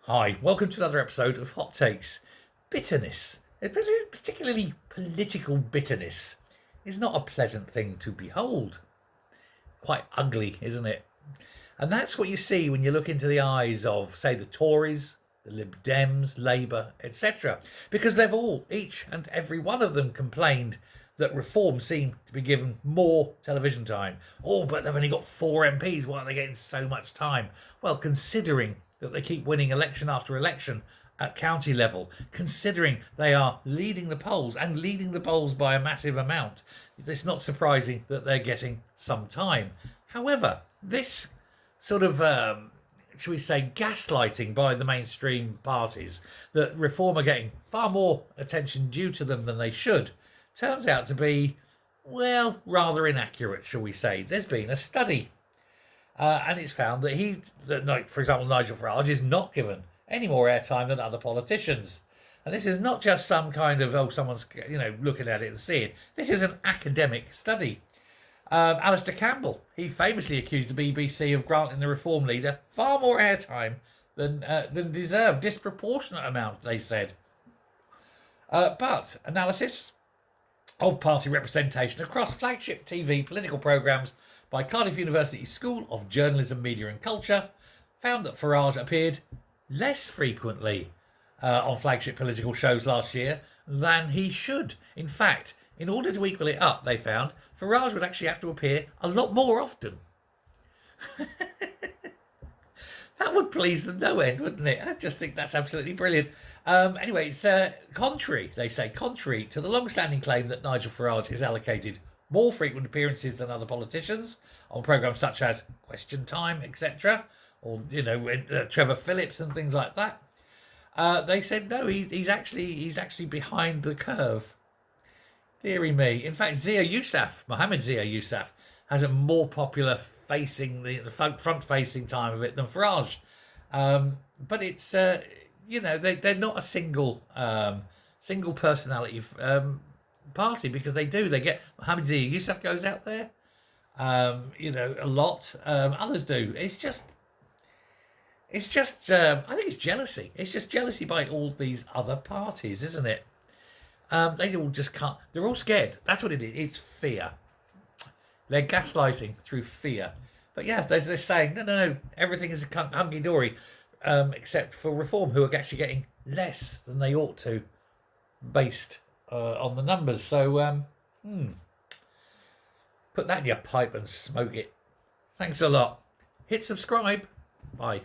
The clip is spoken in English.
Hi, welcome to another episode of Hot Takes. Bitterness, particularly political bitterness, is not a pleasant thing to behold. Quite ugly, isn't it? And that's what you see when you look into the eyes of, say, the Tories, the Lib Dems, Labour, etc. Because they've all, each and every one of them, complained that reform seemed to be given more television time. Oh, but they've only got 4 MPs. Why are they getting so much time? Well, considering that they keep winning election after election at county level, considering they are leading the polls and leading the polls by a massive amount, it's not surprising that they're getting some time. However, this sort of, shall we say, gaslighting by the mainstream parties that reform are getting far more attention due to them than they should turns out to be, well, rather inaccurate, shall we say. There's been a study, and it's found that for example, Nigel Farage is not given any more airtime than other politicians. And this is not just some kind of, someone's, looking at it and seeing. This is an academic study. Alistair Campbell, he famously accused the BBC of granting the Reform leader far more airtime than deserved, disproportionate amount, they said. But analysis of party representation across flagship TV political programmes by Cardiff University School of Journalism, Media and Culture found that Farage appeared less frequently on flagship political shows last year than he should. In fact, in order to equal it up, they found Farage would actually have to appear a lot more often. That would please them no end, wouldn't it? I just think that's absolutely brilliant. Anyway, it's contrary to the long-standing claim that Nigel Farage is allocated more frequent appearances than other politicians on programmes such as Question Time, etc., or Trevor Phillips and things like that. They said no, he's actually behind the curve. Deary me. In fact, Mohammed Zia Yousaf, has a more popular the front-facing time of it than Farage. But it's they're not a single personality party, because they get Mohammed Zia Yousaf goes out there, a lot. Others do. It's just I think it's jealousy. It's just jealousy by all these other parties, isn't it? They all just can't. They're all scared. That's what it is. It's fear. They're gaslighting through fear. But yeah, they're saying, no, everything is hunky-dory, except for Reform, who are actually getting less than they ought to, based on the numbers. So, put that in your pipe and smoke it. Thanks a lot. Hit subscribe. Bye.